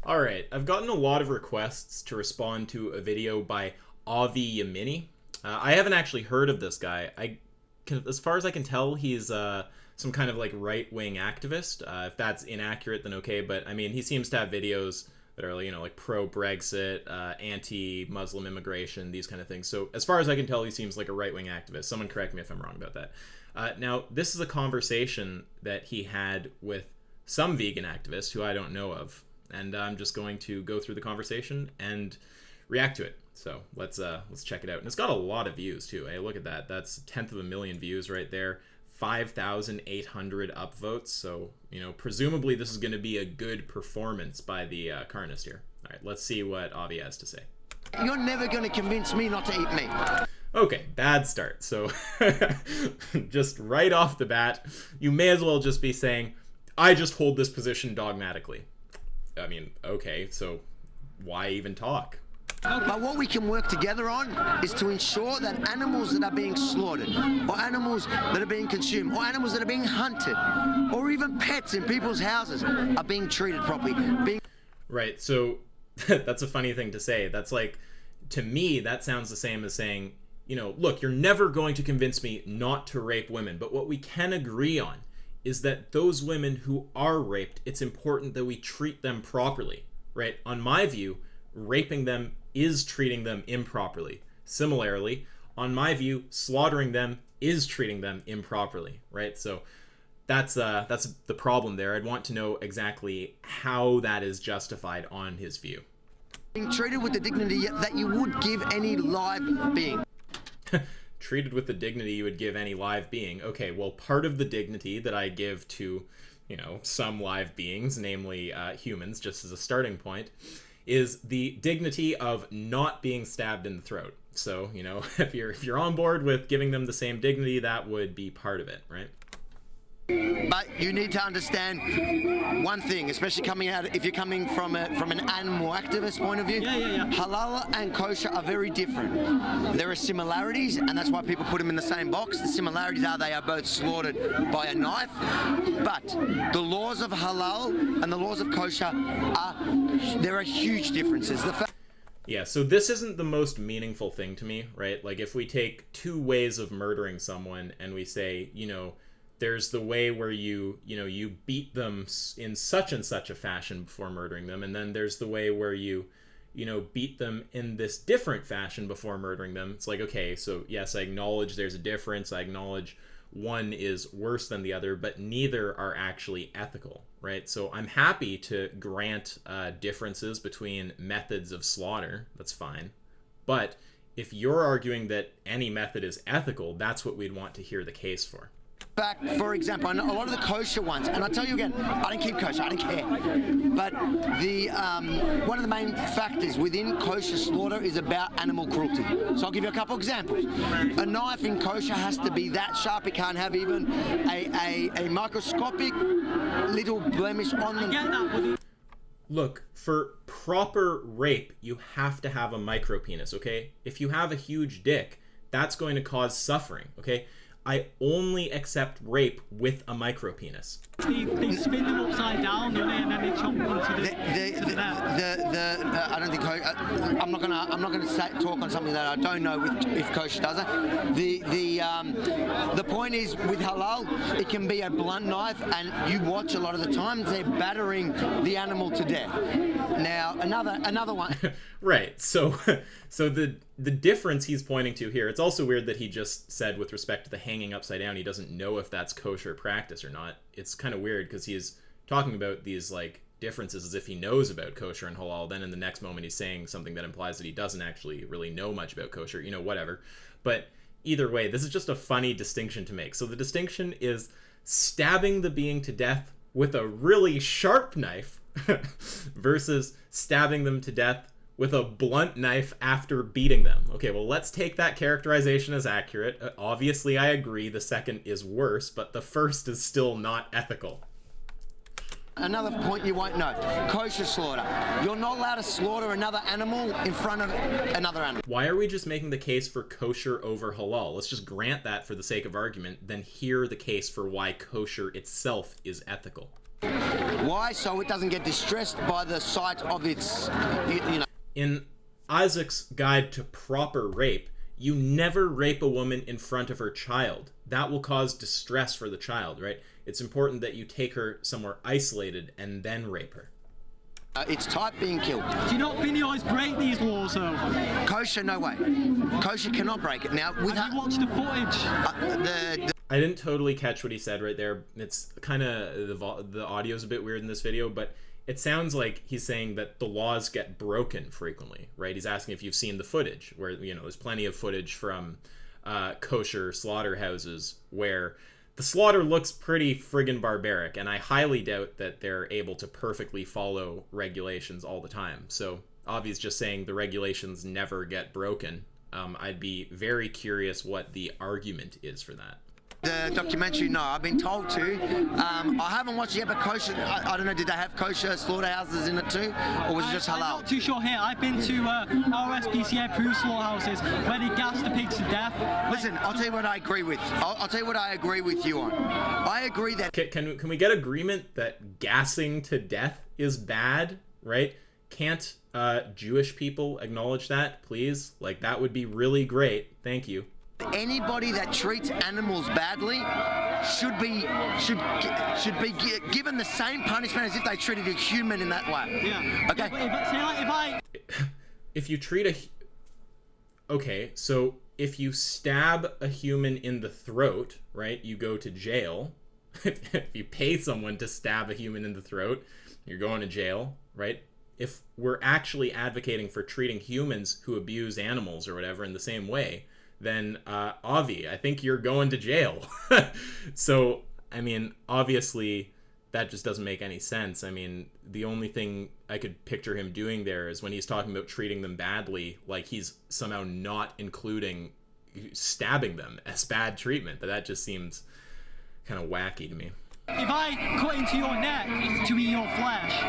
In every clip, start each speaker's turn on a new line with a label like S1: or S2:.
S1: Alright, I've gotten a lot of requests to respond to a video by Avi Yemini. I haven't actually heard of this guy. As far as I can tell, he's some kind of like right-wing activist. If that's inaccurate, then okay. But I mean, he seems to have videos that are like pro-Brexit, anti-Muslim immigration, these kind of things. So as far as I can tell, he seems like a right-wing activist. Someone correct me if I'm wrong about that. Now, this is a conversation that he had with some vegan activist who I don't know of, and I'm just going to go through the conversation and react to it. So let's check it out. And it's got a lot of views too. Hey, look at that. That's a tenth of a million views right there. 5,800 upvotes. So presumably this is going to be a good performance by the carnist here. All right, let's see what Avi has to say.
S2: You're never going to convince me not to eat meat.
S1: Okay, bad start. So just right off the bat, you may as well just be saying, I just hold this position dogmatically. I mean, okay, so why even talk?
S2: But what we can work together on is to ensure that animals that are being slaughtered, or animals that are being consumed, or animals that are being hunted, or even pets in people's houses are being treated properly.
S1: Right, so that's a funny thing to say. That's like, to me, that sounds the same as saying, look, you're never going to convince me not to rape women, but what we can agree on is that those women who are raped, it's important that we treat them properly, right? On my view, raping them is treating them improperly. Similarly, on my view, slaughtering them is treating them improperly, right? So that's the problem there. I'd want to know exactly how that is justified on his view.
S2: Being treated with the dignity that you would give any live being.
S1: Treated with the dignity you would give any live being. Okay, well, part of the dignity that I give to, some live beings, namely humans, just as a starting point, is the dignity of not being stabbed in the throat. So, if you're on board with giving them the same dignity, that would be part of it, right?
S2: But you need to understand one thing, especially if you're coming from an animal activist point of view.
S3: Yeah.
S2: Halal and kosher are very different. There are similarities, and that's why people put them in the same box. The similarities are they are both slaughtered by a knife, but the laws of halal and the laws of kosher there are huge differences.
S1: Yeah, so this isn't the most meaningful thing to me, right? Like if we take two ways of murdering someone and we say, there's the way where you beat them in such and such a fashion before murdering them, and then there's the way where you beat them in this different fashion before murdering them. It's like, okay, so yes, I acknowledge there's a difference. I acknowledge one is worse than the other, but neither are actually ethical, right? So I'm happy to grant differences between methods of slaughter. That's fine. But if you're arguing that any method is ethical, that's what we'd want to hear the case for.
S2: Fact, for example, I know a lot of the kosher ones, and I'll tell you again, I don't keep kosher, I don't care. But one of the main factors within kosher slaughter is about animal cruelty. So I'll give you a couple examples. A knife in kosher has to be that sharp; it can't have even a microscopic little blemish on the.
S1: Look, for proper rape, you have to have a micropenis, okay? If you have a huge dick, that's going to cause suffering, okay? I only accept rape with a micropenis.
S3: They spin them upside down, don't they, and then they chomp into
S2: I don't think I'm not gonna talk on something that I don't know if kosher does it. The point is with halal, it can be a blunt knife, and you watch a lot of the times they're battering the animal to death. Now another one.
S1: Right. So the difference he's pointing to here, it's also weird that he just said with respect to the hanging upside down, he doesn't know if that's kosher practice or not. It's kind of weird because he's talking about these like differences as if he knows about kosher and halal. Then in the next moment, he's saying something that implies that he doesn't actually really know much about kosher, whatever. But either way, this is just a funny distinction to make. So the distinction is stabbing the being to death with a really sharp knife versus stabbing them to death with a blunt knife after beating them. Okay, well, let's take that characterization as accurate. Obviously, I agree the second is worse, but the first is still not ethical.
S2: Another point you won't know, kosher slaughter. You're not allowed to slaughter another animal in front of another animal.
S1: Why are we just making the case for kosher over halal? Let's just grant that for the sake of argument, then hear the case for why kosher itself is ethical.
S2: Why? So it doesn't get distressed by the sight of its, you know.
S1: In Isaac's Guide to Proper Rape, you never rape a woman in front of her child. That will cause distress for the child, right? It's important that you take her somewhere isolated and then rape her.
S2: It's type being killed.
S3: Do you not think you always break these laws, though?
S2: Kosher, no way. Kosher cannot break it. Now, with
S3: Have you watched the footage?
S1: I didn't totally catch what he said right there. It's kind of, the audio's a bit weird in this video, but it sounds like he's saying that the laws get broken frequently, right? He's asking if you've seen the footage, where, you know, there's plenty of footage from kosher slaughterhouses where the slaughter looks pretty friggin' barbaric, and I highly doubt that they're able to perfectly follow regulations all the time. So Avi's just saying the regulations never get broken. I'd be very curious what the argument is for that.
S2: The documentary, no, I've been told to. I haven't watched it yet, but kosher, I don't know, did they have kosher slaughterhouses in it too? Or was it just halal?
S3: I'm not too sure here. I've been to RSPCA approved slaughterhouses where they gas the pigs to death.
S2: Listen, I'll tell you what I agree with. I'll tell you what I agree with you on. I agree that...
S1: Can we get agreement that gassing to death is bad, right? Can't Jewish people acknowledge that, please? Like, that would be really great. Thank you.
S2: Anybody that treats animals badly should be given the same punishment as if they treated a human in that way.
S3: Yeah.
S2: Okay.
S3: Yeah,
S1: if you treat a... Okay, so if you stab a human in the throat, right, you go to jail. If you pay someone to stab a human in the throat, you're going to jail, right? If we're actually advocating for treating humans who abuse animals or whatever in the same way, then Avi, I think you're going to jail. So, I mean, obviously, that just doesn't make any sense. I mean, the only thing I could picture him doing there is when he's talking about treating them badly, like he's somehow not including stabbing them as bad treatment. But that just seems kind of wacky to me.
S3: if I cut into your neck to eat your flesh,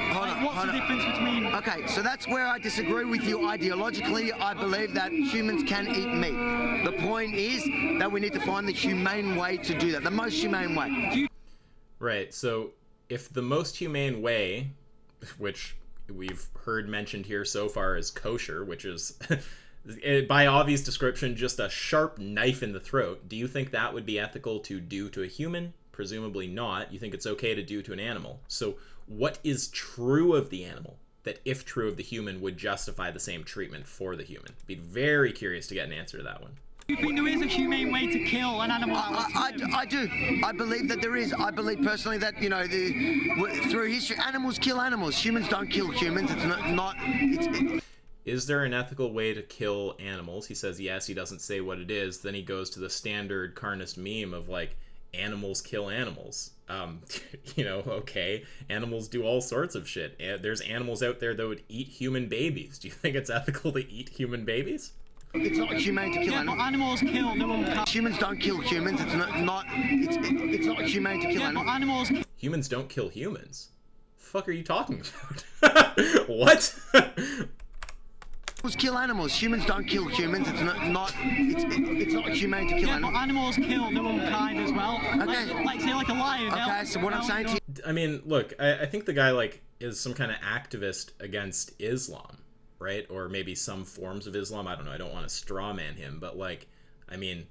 S3: what's the difference between...
S2: Okay, so that's where I disagree with you ideologically. I believe that humans can eat meat. The point is that we need to find the humane way to do that, the most humane way.
S1: Right, so if the most humane way, which we've heard mentioned here so far is kosher, which is, by Avi's description, just a sharp knife in the throat, do you think that would be ethical to do to a human? Presumably not. You think it's okay to do to an animal. So what is true of the animal that, if true of the human, would justify the same treatment for the human? Be very curious to get an answer to that one.
S3: Do you think there is a humane way to kill an animal?
S2: I do. I believe that there is. I believe personally that, you know, through history, animals kill animals. Humans don't kill humans. It's
S1: Is there an ethical way to kill animals? He says yes. He doesn't say what it is. Then he goes to the standard carnist meme of, like, animals kill animals. You know, okay, animals do all sorts of shit. There's animals out there that would eat human babies. Do you think it's ethical to eat human babies?
S2: It's not humane to kill animals.
S3: But animals kill their own kind.
S2: Humans don't kill humans. It's not humane to kill animals.
S3: But animals...
S1: Humans don't kill humans. The fuck are you talking about? What?
S2: Animals kill animals. Humans don't kill humans. It's not humane to kill animals.
S3: But animals kill their own kind as well.
S2: Okay.
S3: Like say, like a lion.
S2: Okay, so what I'm saying to you...
S1: I mean, look, I think the guy, like, is some kind of activist against Islam, right? Or maybe some forms of Islam. I don't know. I don't want to straw man him, but, like, I mean,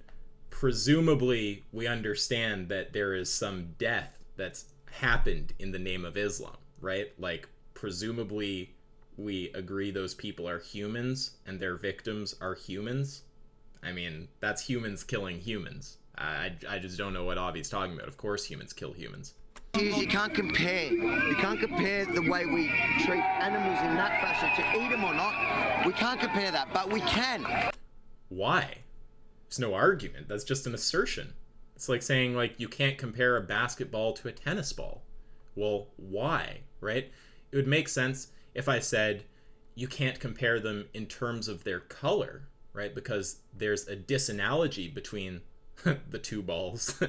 S1: presumably we understand that there is some death that's happened in the name of Islam, right? Like, presumably we agree those people are humans and their victims are humans. I mean, that's humans killing humans. I just don't know what Avi's talking about. Of course humans kill humans.
S2: You can't compare. You can't compare the way we treat animals in that fashion to eat them or not. We can't compare that, but we can.
S1: Why? There's no argument. That's just an assertion. It's like saying, like, you can't compare a basketball to a tennis ball. Well, why, right? It would make sense if I said you can't compare them in terms of their color, right? Because there's a disanalogy between the two balls,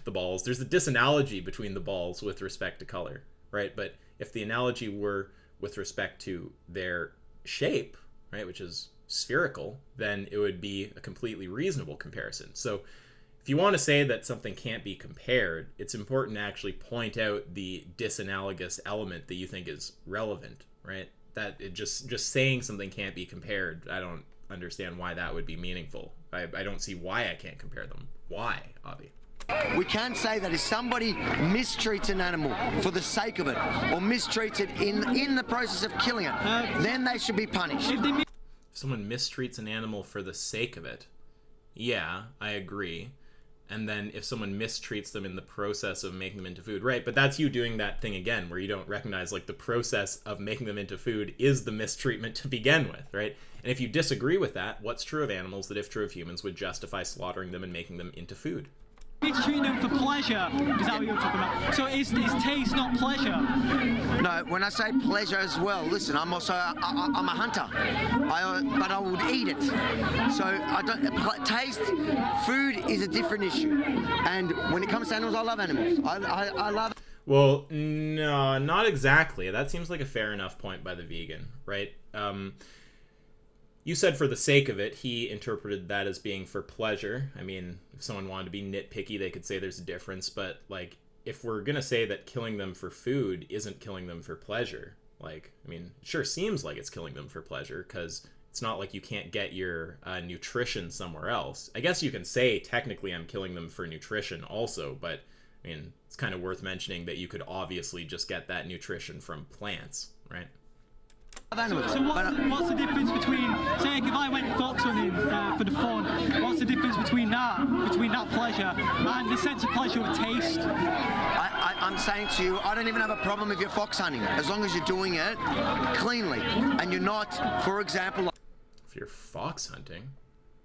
S1: the balls. There's a disanalogy between the balls with respect to color, right? But if the analogy were with respect to their shape, right, which is spherical, then it would be a completely reasonable comparison. So if you want to say that something can't be compared, it's important to actually point out the disanalogous element that you think is relevant, right? That it just saying something can't be compared, I don't understand why that would be meaningful. I don't see why I can't compare them. Why, Avi?
S2: We can say that if somebody mistreats an animal for the sake of it, or mistreats it in the process of killing it, then they should be punished.
S1: If someone mistreats an animal for the sake of it, yeah, I agree. And then if someone mistreats them in the process of making them into food, right? But that's you doing that thing again, where you don't recognize like the process of making them into food is the mistreatment to begin with, right? And if you disagree with that, what's true of animals that if true of humans would justify slaughtering them and making them into food?
S3: Treating them for pleasure, is that what you're talking about? So is taste not pleasure?
S2: No, when I say pleasure as well, listen, I'm also I'm a hunter, but I would eat it. So I don't taste. Food is a different issue, and when it comes to animals, I love animals. I love.
S1: Well, no, not exactly. That seems like a fair enough point by the vegan, right? You said for the sake of it, he interpreted that as being for pleasure. I mean, if someone wanted to be nitpicky, they could say there's a difference, but, like, if we're gonna say that killing them for food isn't killing them for pleasure, like, I mean, it sure seems like it's killing them for pleasure, because it's not like you can't get your nutrition somewhere else. I guess you can say, technically, I'm killing them for nutrition also, but, I mean, it's kind of worth mentioning that you could obviously just get that nutrition from plants, right?
S3: So what's the difference between, say, if I went fox hunting for the fun, what's the difference between that pleasure and the sense of pleasure of taste?
S2: I'm saying to you, I don't even have a problem if you're fox hunting, as long as you're doing it cleanly, and you're not, for example...
S1: If you're fox hunting?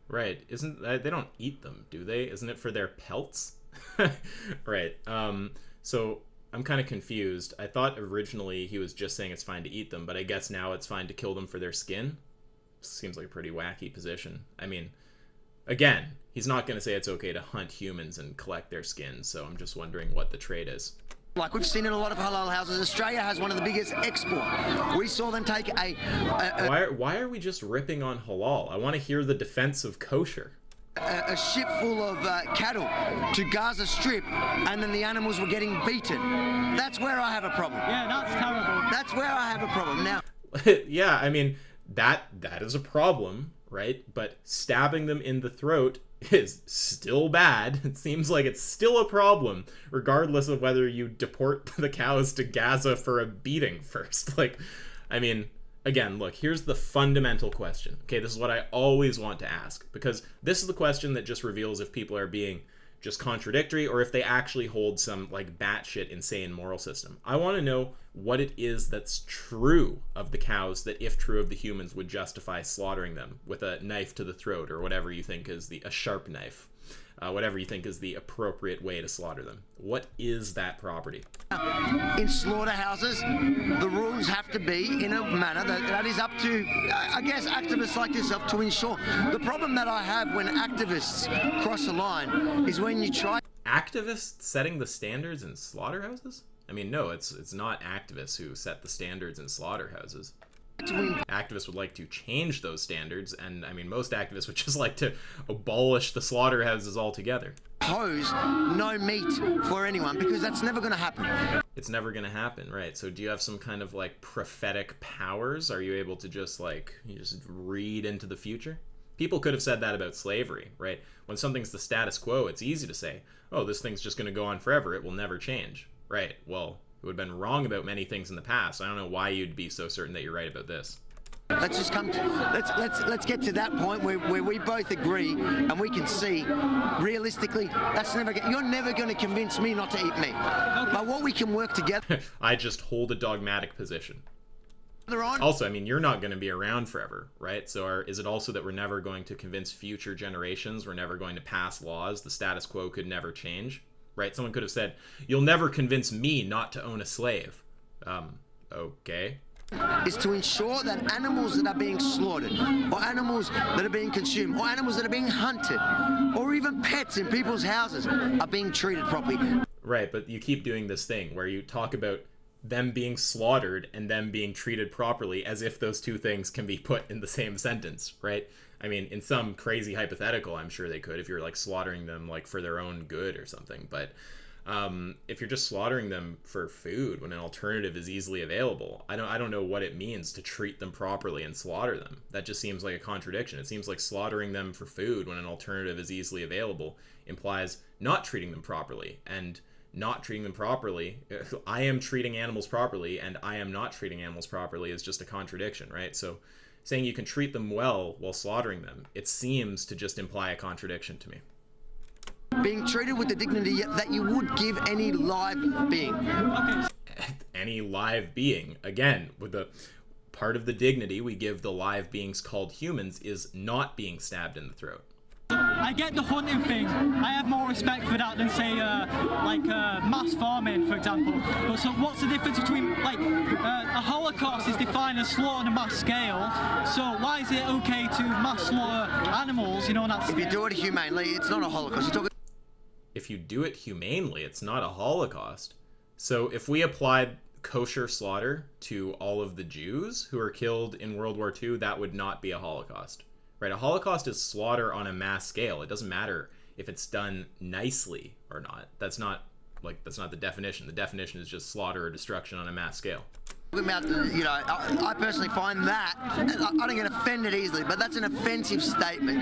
S1: Right, they don't eat them, do they? Isn't it for their pelts? Right, so... I'm kind of confused. I thought originally he was just saying it's fine to eat them, but I guess now it's fine to kill them for their skin? Seems like a pretty wacky position. I mean, again, he's not going to say it's okay to hunt humans and collect their skin, so I'm just wondering what the trade is.
S2: Like we've seen in a lot of halal houses, Australia has one of the biggest export. We saw them take
S1: Why are we just ripping on halal? I want to hear the defense of kosher.
S2: A ship full of cattle to Gaza Strip, and then the animals were getting beaten. That's where I have a problem.
S3: Yeah, that's terrible.
S2: That's where I have a problem. Now,
S1: yeah, I mean, that is a problem, right? But stabbing them in the throat is still bad. It seems like it's still a problem, regardless of whether you deport the cows to Gaza for a beating first. Like, I mean... Again, look, here's the fundamental question. Okay, this is what I always want to ask, because this is the question that just reveals if people are being just contradictory or if they actually hold some, like, batshit insane moral system. I want to know what it is that's true of the cows that, if true of the humans, would justify slaughtering them with a knife to the throat or whatever you think is a sharp knife. Whatever you think is the appropriate way to slaughter them. What is that property?
S2: In slaughterhouses, the rules have to be in a manner that is up to, I guess, activists like yourself to ensure. The problem that I have when activists cross the line is when you try...
S1: Activists setting the standards in slaughterhouses? I mean, no, it's not activists who set the standards in slaughterhouses. Activists would like to change those standards, and I mean, most activists would just like to abolish the slaughterhouses altogether.
S2: Pose no meat for anyone, because that's never going to happen.
S1: It's never going to happen, right? So do you have some kind of, like, prophetic powers? Are you able to just, like, you just read into the future? People could have said that about slavery, right? When something's the status quo, it's easy to say, oh, this thing's just going to go on forever, it will never change. Right, well... It would have been wrong about many things in the past. I don't know why you'd be so certain that you're right about this.
S2: Let's just come to let's get to that point where we both agree and we can see realistically you're never going to convince me not to eat meat. But what we can work together.
S1: I just hold a dogmatic position. Also, I mean, you're not going to be around forever, right? So is it also that we're never going to convince future generations? We're never going to pass laws? The status quo could never change? Right? Someone could have said, you'll never convince me not to own a slave. Okay.
S2: Is to ensure that animals that are being slaughtered, or animals that are being consumed, or animals that are being hunted, or even pets in people's houses are being treated properly.
S1: Right, but you keep doing this thing where you talk about them being slaughtered and them being treated properly, as if those two things can be put in the same sentence, right? I mean, in some crazy hypothetical, I'm sure they could, if you're like slaughtering them like for their own good or something. But if you're just slaughtering them for food when an alternative is easily available, I don't know what it means to treat them properly and slaughter them. That just seems like a contradiction. It seems like slaughtering them for food when an alternative is easily available implies not treating them properly, and not treating them properly, I am treating animals properly and I am not treating animals properly, is just a contradiction, right? So saying you can treat them well while slaughtering them, it seems to just imply a contradiction to me.
S2: Being treated with the dignity that you would give any live being.
S3: Okay.
S1: Any live being, again, with the part of the dignity we give the live beings called humans is not being stabbed in the throat.
S3: I get the hunting thing. I have more respect for that than, say, mass farming, for example. But so what's the difference between, a Holocaust is defined as slaughter on a mass scale, so why is it okay to mass slaughter animals, on that scale?
S2: If you do it humanely, it's not a Holocaust. You're talking.
S1: If you do it humanely, it's not a Holocaust. So if we applied kosher slaughter to all of the Jews who were killed in World War II, that would not be a Holocaust. Right, a Holocaust is slaughter on a mass scale. It doesn't matter if it's done nicely or not. That's not the definition. The definition is just slaughter or destruction on a mass scale.
S2: About I personally find that I don't get offended easily, but that's an offensive statement.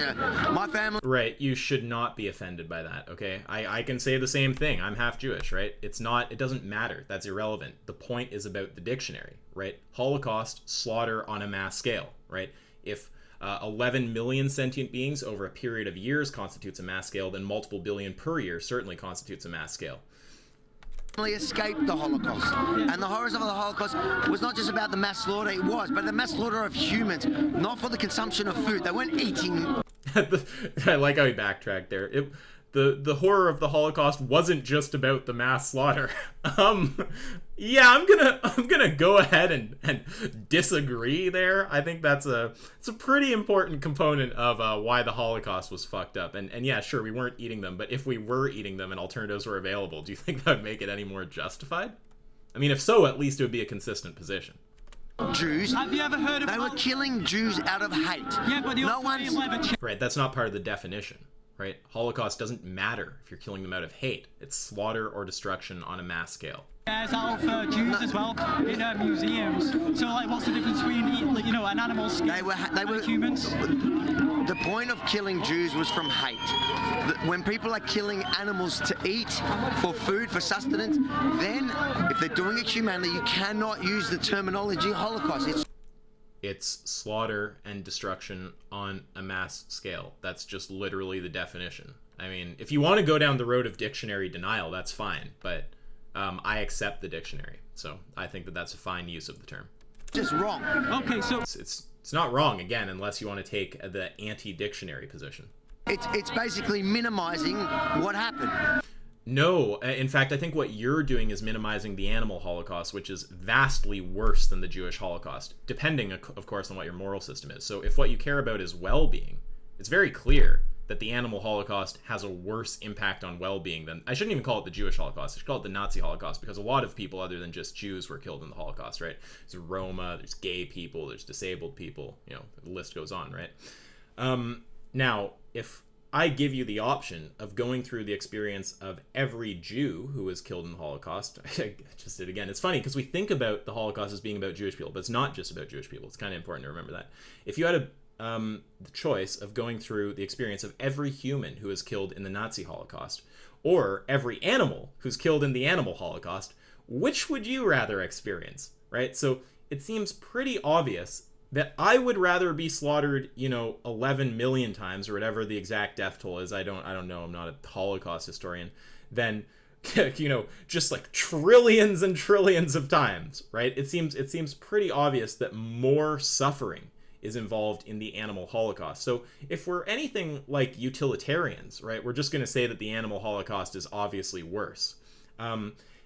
S2: My family.
S1: Right, you should not be offended by that. Okay, I can say the same thing. I'm half Jewish, right? It's not. It doesn't matter. That's irrelevant. The point is about the dictionary, right? Holocaust, slaughter on a mass scale, right? If 11 million sentient beings over a period of years constitutes a mass scale, then multiple billion per year certainly constitutes a mass scale.
S2: Escaped the Holocaust, and the horrors of the Holocaust was not just about the mass slaughter. It was, but the mass slaughter of humans, not for the consumption of food. They weren't eating.
S1: I like how he backtracked there. The horror of the Holocaust wasn't just about the mass slaughter. Yeah, I'm gonna go ahead and disagree there. I think it's a pretty important component of why the Holocaust was fucked up. And yeah, sure, we weren't eating them, but if we were eating them and alternatives were available, do you think that would make it any more justified? I mean, if so, at least it would be a consistent position.
S2: Jews.
S3: Have you ever heard of?
S2: They were killing Jews out of hate.
S3: Yeah, but
S2: no one's.
S1: Right, that's not part of the definition. Right? Holocaust doesn't matter if you're killing them out of hate. It's slaughter or destruction on a mass scale.
S3: There's out for Jews as well in museums. So, what's the difference between, an animal skin and humans?
S2: The point of killing Jews was from hate. When people are killing animals to eat, for food, for sustenance, then, if they're doing it humanely, you cannot use the terminology Holocaust.
S1: It's slaughter and destruction on a mass scale. That's just literally the definition. I mean, if you want to go down the road of dictionary denial, that's fine. But I accept the dictionary. So I think that that's a fine use of the term.
S2: Just wrong.
S3: Okay, so...
S1: It's not wrong, again, unless you want to take the anti-dictionary position.
S2: It's basically minimizing what happened.
S1: No, in fact, I think what you're doing is minimizing the animal Holocaust, which is vastly worse than the Jewish Holocaust, depending, of course, on what your moral system is. So if what you care about is well-being, it's very clear that the animal Holocaust has a worse impact on well-being than... I shouldn't even call it the Jewish Holocaust. I should call it the Nazi Holocaust, because a lot of people other than just Jews were killed in the Holocaust, right? There's Roma, there's gay people, there's disabled people, the list goes on, right? Now, if I give you the option of going through the experience of every Jew who was killed in the Holocaust. I just did again. It's funny because we think about the Holocaust as being about Jewish people, but it's not just about Jewish people. It's kind of important to remember that. If you had the choice of going through the experience of every human who was killed in the Nazi Holocaust, or every animal who's killed in the animal Holocaust, which would you rather experience, right? So it seems pretty obvious that I would rather be slaughtered, 11 million times or whatever the exact death toll is. I don't know. I'm not a Holocaust historian. Than, just like trillions and trillions of times, right? It seems pretty obvious that more suffering is involved in the animal Holocaust. So if we're anything like utilitarians, right, we're just going to say that the animal Holocaust is obviously worse.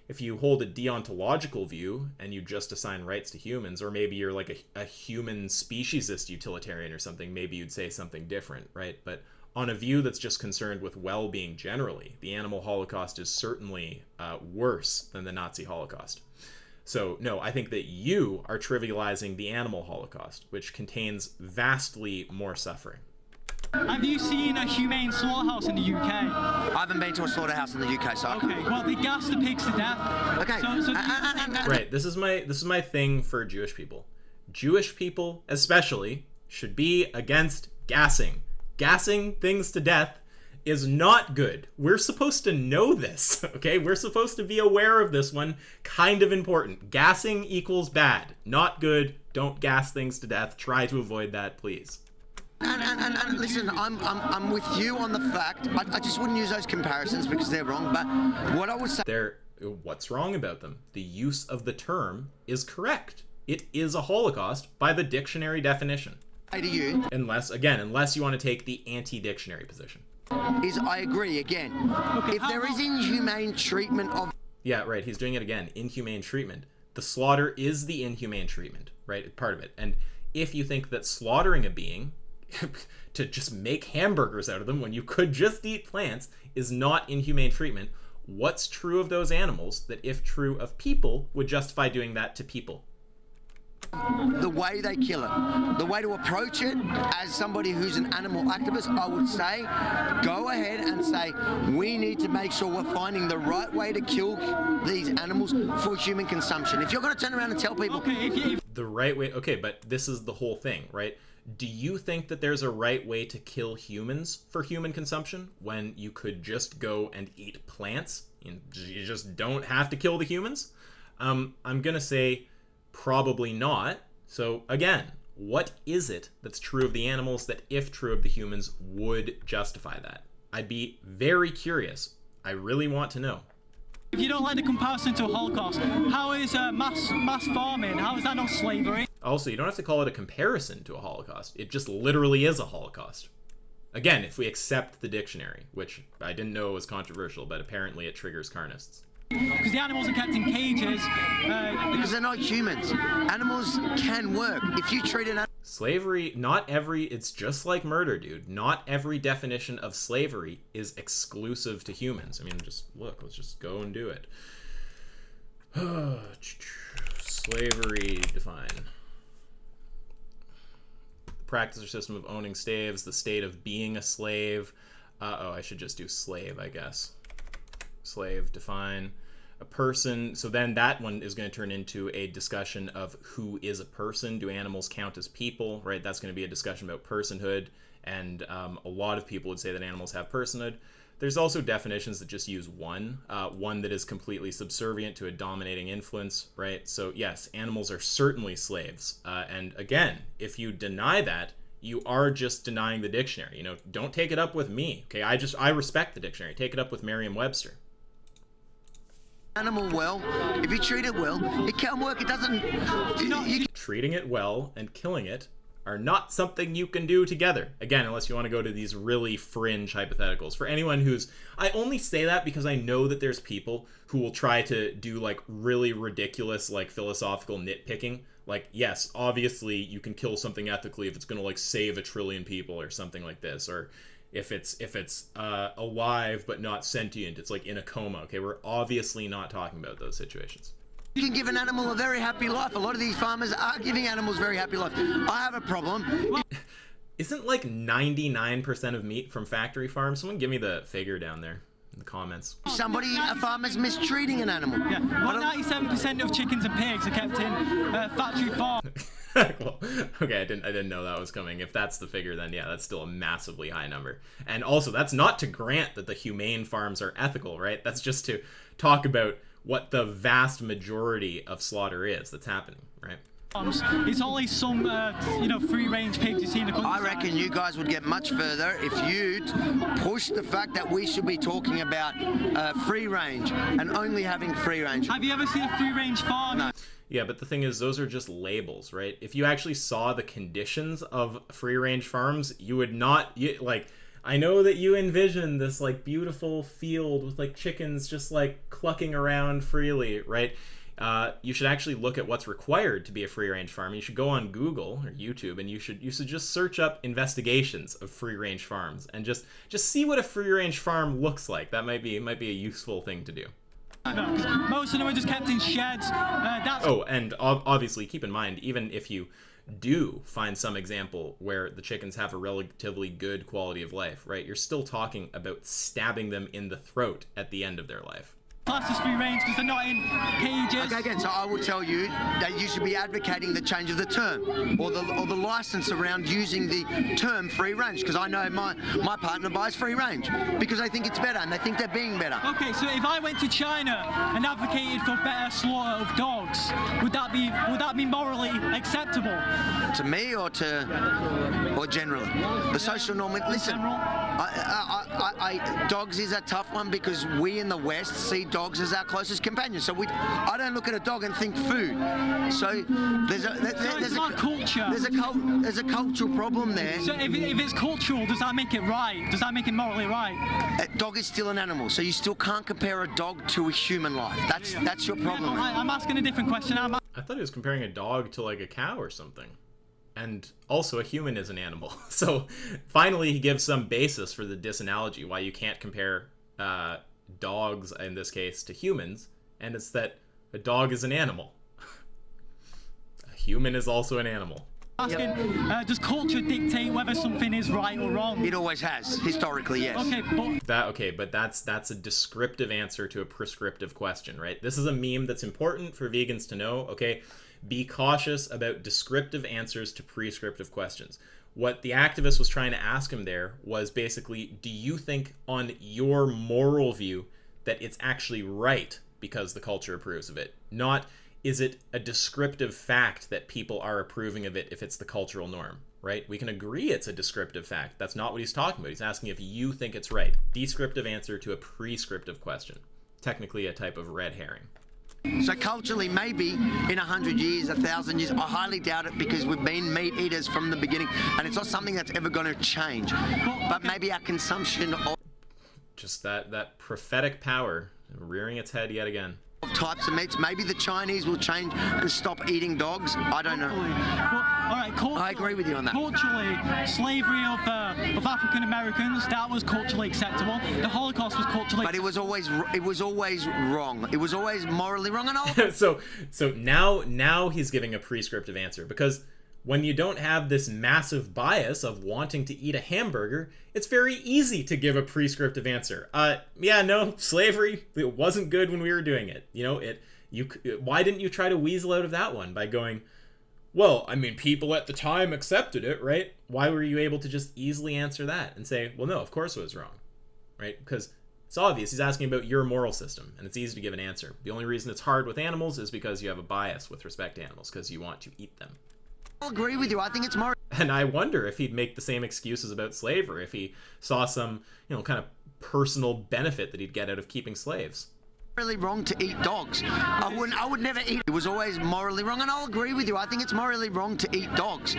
S1: If you hold a deontological view and you just assign rights to humans, or maybe you're like a human speciesist utilitarian or something, maybe you'd say something different, right? But on a view that's just concerned with well-being generally, the animal Holocaust is certainly worse than the Nazi Holocaust. So, no, I think that you are trivializing the animal holocaust, which contains vastly more suffering.
S3: Have you seen a humane slaughterhouse in the UK?
S2: I haven't been to a slaughterhouse in the UK, so I can't.
S3: Okay, well, they gas the pigs to death.
S2: Okay.
S1: Right, this is my thing for Jewish people. Jewish people, especially, should be against gassing. Gassing things to death is not good. We're supposed to know this, okay? We're supposed to be aware of this one. Kind of important. Gassing equals bad. Not good. Don't gas things to death. Try to avoid that, please.
S2: And listen, I'm with you on the fact. I just wouldn't use those comparisons because they're wrong. But what I would say,
S1: What's wrong about them? The use of the term is correct. It is a Holocaust by the dictionary definition.
S2: to you,
S1: Unless you want to take the anti-dictionary position.
S2: is I agree again. If there is inhumane treatment of
S1: Yeah, right. He's doing it again. Inhumane treatment. The slaughter is the inhumane treatment, right? Part of it. And if you think that slaughtering a being to just make hamburgers out of them when you could just eat plants is not inhumane treatment, what's true of those animals that, if true of people, would justify doing that to people?
S2: the way they kill it, the way to approach it as somebody who's an animal activist, I would say, go ahead and say, we need to make sure we're finding the right way to kill these animals for human consumption. If you're going to turn around and tell people...
S1: The right way... Okay, but this is the whole thing, right? Do you think that there's a right way to kill humans for human consumption when you could just go and eat plants? You just don't have to kill the humans? I'm going to say... probably not. So again, what is it that's true of the animals that, if true of the humans, would justify that? I'd be very curious. I really want to know.
S3: If you don't like the comparison to a Holocaust, how is mass farming? How is that not slavery?
S1: Also, you don't have to call it a comparison to a Holocaust. It just literally is a Holocaust. Again, if we accept the dictionary, which I didn't know was controversial, but apparently it triggers carnists.
S3: Because the animals are kept in cages.
S2: Because they're not humans. Animals can work. If you treat an animal...
S1: Slavery, it's just like murder, dude. Not every definition of slavery is exclusive to humans. I mean, just look, let's just go and do it. Slavery define. The practice or system of owning slaves, the state of being a slave. I should just do slave, I guess. Slave define. A person, so then that one is going to turn into a discussion of who is a person. Do animals count as people, right? That's going to be a discussion about personhood, and a lot of people would say that animals have personhood. There's also definitions that just use one that is completely subservient to a dominating influence, right? So yes, animals are certainly slaves, and again, if you deny that, you are just denying the dictionary. You know, don't take it up with me, okay? I respect the dictionary. Take it up with Merriam-Webster.
S2: Animal well, if you treat it well, it can work. It doesn't...
S1: Treating it well and killing it are not something you can do together. Again, unless you want to go to these really fringe hypotheticals. For anyone who's... I only say that because I know that there's people who will try to do, like, really ridiculous, like, philosophical nitpicking. Like, yes, obviously you can kill something ethically if it's going to, like, save 1 trillion people or something like this. Or... If it's alive but not sentient, it's like in a coma. Okay, we're obviously not talking about those situations.
S2: You can give an animal a very happy life. A lot of these farmers are giving animals very happy life. I have a problem.
S1: Isn't like 99% of meat from factory farms? Someone give me the figure down there in the comments.
S2: A farmer's mistreating an animal.
S3: Yeah, 97% of chickens and pigs are kept in factory farms.
S1: Well, okay, I didn't know that was coming. If that's the figure, then yeah, that's still a massively high number. And also, that's not to grant that the humane farms are ethical, right? That's just to talk about what the vast majority of slaughter is that's happening, right?
S3: It's only some, free-range pigs you see in the country.
S2: I reckon you guys would get much further if you'd push the fact that we should be talking about free range and only having free range.
S3: Have you ever seen a free-range farm?
S2: No.
S1: Yeah, but the thing is, those are just labels, right? If you actually saw the conditions of free-range farms, you would not, I know that you envision this, like, beautiful field with, like, chickens just, like, clucking around freely, right? You should actually look at what's required to be a free-range farm. You should go on Google or YouTube, and you should just search up investigations of free-range farms and just see what a free-range farm looks like. That might be a useful thing to do.
S3: 'Cause most of them are just kept in sheds. That's
S1: Oh, and obviously keep in mind, even if you do find some example where the chickens have a relatively good quality of life, right? You're still talking about stabbing them in the throat at the end of their life.
S3: classed as free range because they're not in cages.
S2: Okay, again, so I will tell you that you should be advocating the change of the term or the license around using the term free range, because I know my partner buys free range because they think it's better and they think they're being better.
S3: Okay, so if I went to China and advocated for better slaughter of dogs, would that be morally acceptable?
S2: To me or generally? The social norm. Listen,
S3: General?
S2: dogs is a tough one because we in the West see dogs as our closest companions. So I don't look at a dog and think food. So there's
S3: not culture.
S2: There's a cultural problem there.
S3: So if it's cultural, does that make it right? Does that make it morally right?
S2: A dog is still an animal, so you still can't compare a dog to a human life. That's your problem.
S3: Yeah, I'm asking a different question.
S1: I thought he was comparing a dog to like a cow or something. And also a human is an animal. So finally he gives some basis for the disanalogy why you can't compare dogs, in this case, to humans. And it's that a dog is an animal. A human is also an animal.
S3: Asking, does culture dictate whether something is right or wrong?
S2: It always has, historically, yes.
S3: Okay,
S1: but that's a descriptive answer to a prescriptive question, right? This is a meme that's important for vegans to know, okay? Be cautious about descriptive answers to prescriptive questions. What the activist was trying to ask him there was basically, do you think on your moral view that it's actually right because the culture approves of it? Not, is it a descriptive fact that people are approving of it if it's the cultural norm, right? We can agree it's a descriptive fact. That's not what he's talking about. He's asking if you think it's right. Descriptive answer to a prescriptive question. Technically a type of red herring.
S2: So culturally, maybe in 100 years, 1,000 years, I highly doubt it because we've been meat eaters from the beginning and it's not something that's ever going to change. But maybe our consumption of...
S1: Just that prophetic power rearing its head yet again.
S2: Types of meats. Maybe the Chinese will change and stop eating dogs. I don't know.
S3: All right,
S2: I agree with you on that.
S3: Culturally, slavery of African Americans, that was culturally acceptable. The Holocaust was culturally...
S2: But it was always wrong. It was always morally wrong and all.
S1: So now he's giving a prescriptive answer, because when you don't have this massive bias of wanting to eat a hamburger, it's very easy to give a prescriptive answer. Yeah, no, slavery, it wasn't good when we were doing it. You know, why didn't you try to weasel out of that one by going, well, I mean, people at the time accepted it, right? Why were you able to just easily answer that and say, well, no, of course it was wrong, right? Because it's obvious. He's asking about your moral system, and it's easy to give an answer. The only reason it's hard with animals is because you have a bias with respect to animals, because you want to eat them.
S2: I'll agree with you. I think it's more...
S1: And I wonder if he'd make the same excuses about slavery if he saw some, kind of personal benefit that he'd get out of keeping slaves.
S2: Morally wrong to eat dogs. I would never eat. It was always morally wrong, and I'll agree with you. I think it's morally wrong to eat dogs.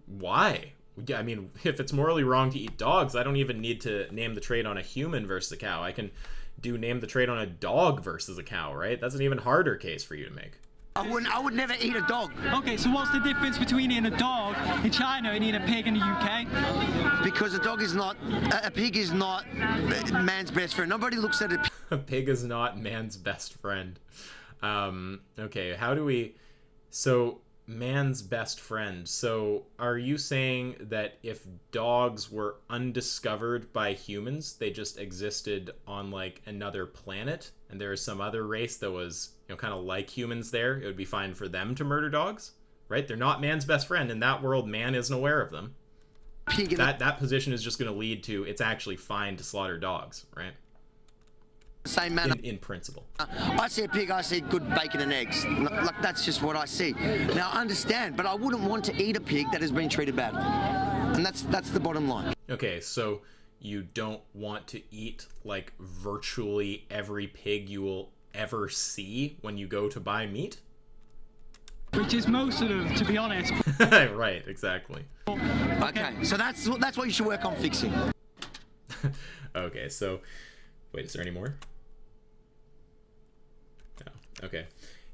S1: Why? I mean, if it's morally wrong to eat dogs, I don't even need to name the trait on a human versus a cow. I can name the trait on a dog versus a cow, right? That's an even harder case for you to make.
S2: I would never eat a dog.
S3: Okay, so what's the difference between eating a dog in China and eating a pig in the UK?
S2: Because a pig is not man's best friend. Nobody looks at a
S1: A pig is not man's best friend. Okay, how do we... So, man's best friend. So, are you saying that if dogs were undiscovered by humans, they just existed on, like, another planet, and there is some other race that was, kind of like humans there, it would be fine for them to murder dogs? Right? They're not man's best friend. In that world, man isn't aware of them. That position is just going to lead to it's actually fine to slaughter dogs, right?
S2: Same manner.
S1: In principle.
S2: I see a pig, I see good bacon and eggs. Like, that's just what I see. Now, I understand, but I wouldn't want to eat a pig that has been treated badly. And that's the bottom line.
S1: Okay, so you don't want to eat, like, virtually every pig you will ever see when you go to buy meat?
S3: Which is most of them, to be honest.
S1: Right, exactly.
S2: Okay, so that's what you should work on fixing.
S1: Okay, so... Wait, is there any more? No. Okay.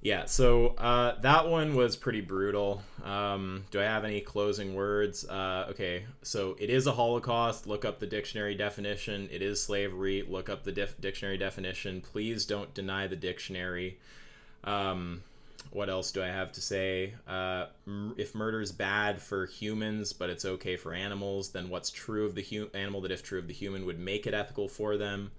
S1: Yeah, so that one was pretty brutal. Do I have any closing words? Okay, so it is a Holocaust. Look up the dictionary definition. It is slavery. Look up the dictionary definition. Please don't deny the dictionary. What else do I have to say? If murder's bad for humans, but it's okay for animals, then what's true of the animal that, if true of the human, would make it ethical for them?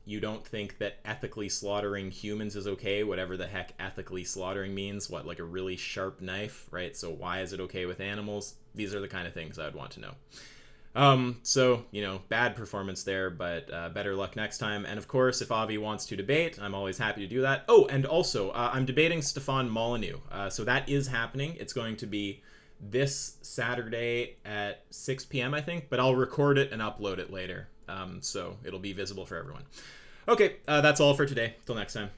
S1: You don't think that ethically slaughtering humans is okay, whatever the heck ethically slaughtering means. What, like a really sharp knife, right? So why is it okay with animals? These are the kind of things I would want to know. So, bad performance there, but better luck next time. And of course, if Avi wants to debate, I'm always happy to do that. Oh, and also, I'm debating Stefan Molyneux. So that is happening. It's going to be this Saturday at 6 p.m., I think, but I'll record it and upload it later. So it'll be visible for everyone. Okay, that's all for today. Till next time.